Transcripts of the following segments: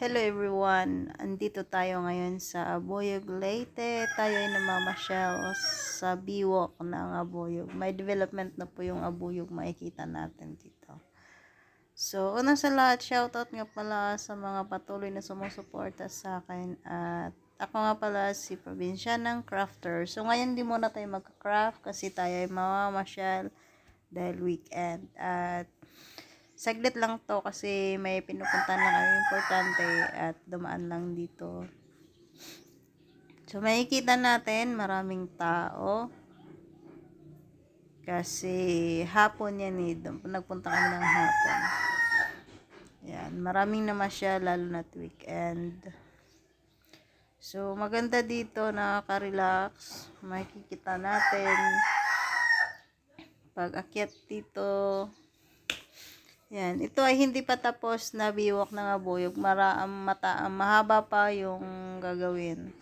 Hello everyone! Andito tayo ngayon sa Aboyog, Leyte. Tayo ay namamasyal sa biwok ng Aboyog. May development na po yung Aboyog, makikita natin dito. So, una sa lahat, shoutout nga pala sa mga patuloy na sumusuporta sa akin. At ako nga pala si Provincianang Crafter. So, ngayon di muna tayo magka-craft kasi tayo ay mamamasyal dahil weekend. At saglit lang to kasi may pinupuntahan lang kami importante at dumaan lang dito. So makikita natin maraming tao kasi hapon yan eh. Nagpunta kami ng hapon. Yan, maraming namasyal lalo na weekend. So maganda dito, nakaka-relax. Makikita natin pag akyat dito. Yan, ito ay hindi pa tapos na biwok ng Aboyog. Mahaba pa yung gagawin.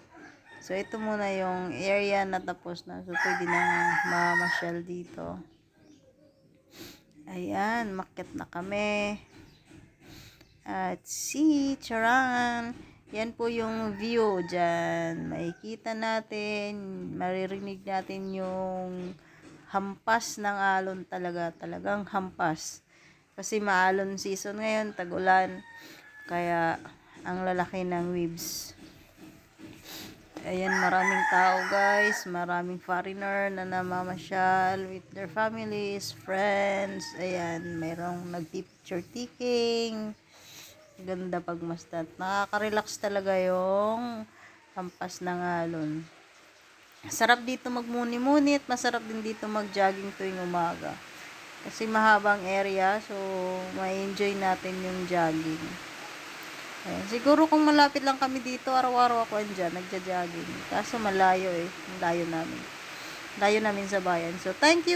So, ito muna yung area na tapos na. So, pwede nang mamasyal dito. Ayan, makyat na kami. At charan! Yan po yung view dyan. Makikita natin, maririnig natin yung hampas ng alon talaga. Talagang hampas. Kasi maalon season ngayon, tag-ulan. Kaya, ang lalaki ng waves. Ayan, maraming tao guys. Maraming foreigner na namamasyal with their families, friends. Ayan, mayroong nag-picture taking. Ganda pagmasdan. Nakaka-relax talaga yung hampas ng alon. Sarap dito magmuni-muni at masarap din dito mag-jogging tuwing umaga. Kasi mahabang area, so may enjoy natin yung jogging. Ayan. Siguro kung malapit lang kami dito, araw-araw ako andyan, nagja-jogging. Kaso malayo eh, layo namin sa bayan. So thank you.